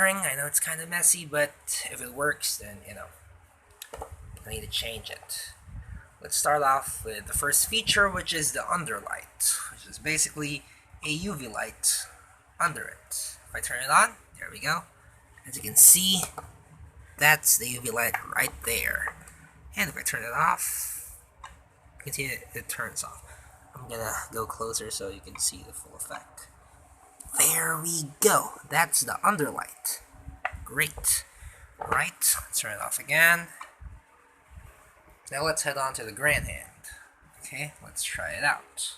wiring. I know it's kind of messy, but if it works, then, I need to change it. Let's start off with the first feature, which is the underlight, which is basically a UV light under it. If I turn it on, there we go. As you can see, that's the UV light right there. And if I turn it off, you can see it turns off. I'm gonna go closer so you can see the full effect. There we go. That's the underlight. Great. Alright, let's turn it off again. Now let's head on to the grand hand. Okay, let's try it out.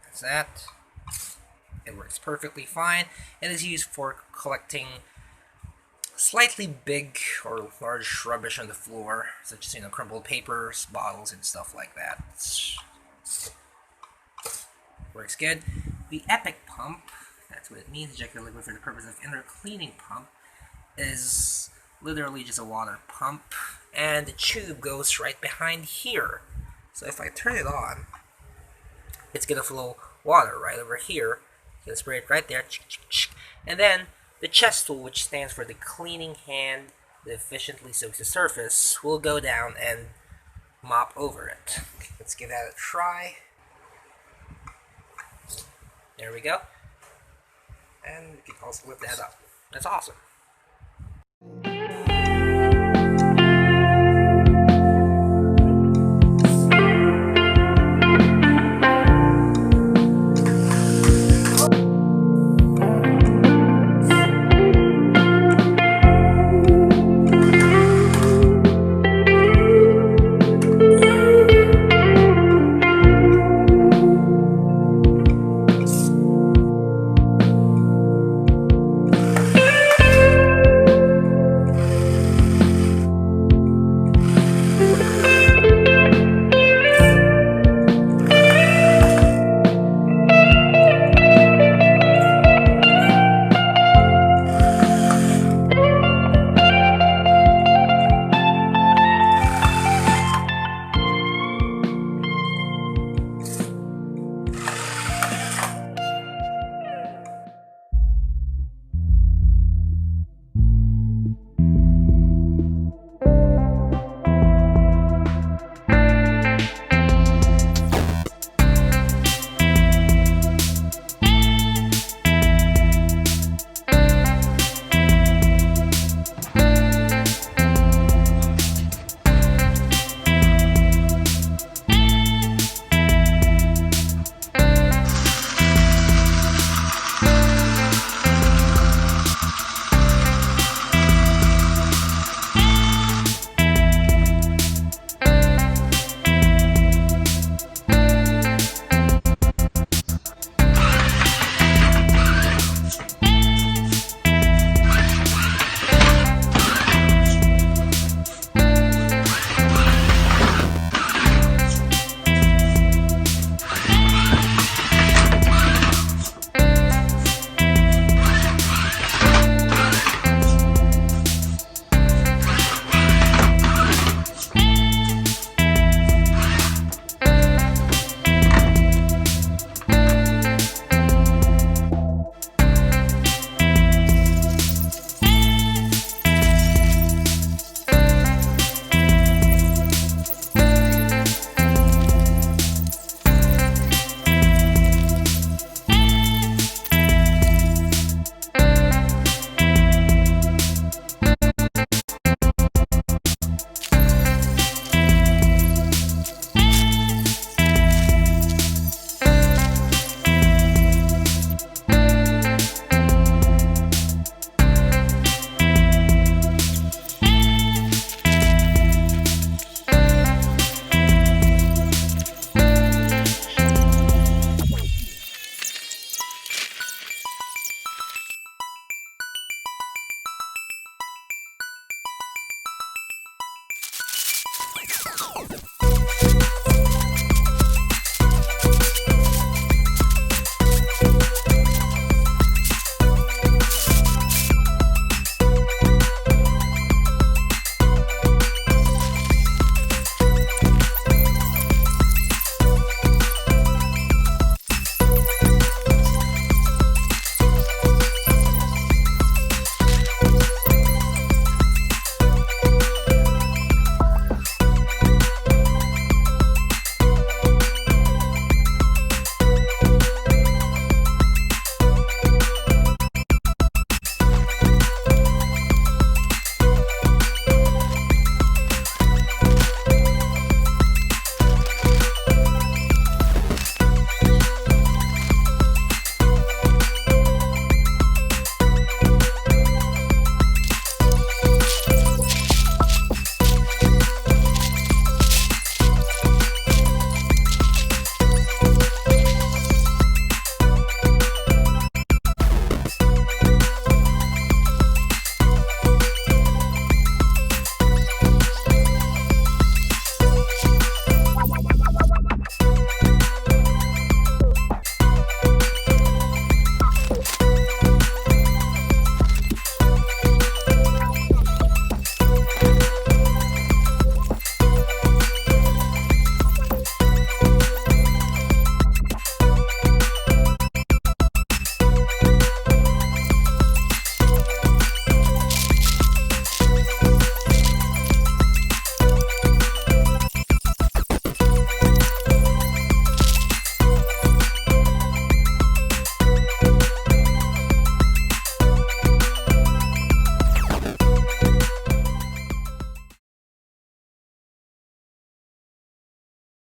That's that. It works perfectly fine. It is used for collecting slightly big or large rubbish on the floor, such as, crumpled papers, bottles, and stuff like that. Works good. The Epic pump, that's what it means, ejected liquid for the purpose of inner cleaning pump, is literally just a water pump, and the tube goes right behind here. So if I turn it on, it's gonna flow water right over here. You can spray it right there, and then the chest tool, which stands for the cleaning hand that efficiently soaks the surface, will go down and mop over it. Let's give that a try. There we go. And we can also lift that up. That's awesome.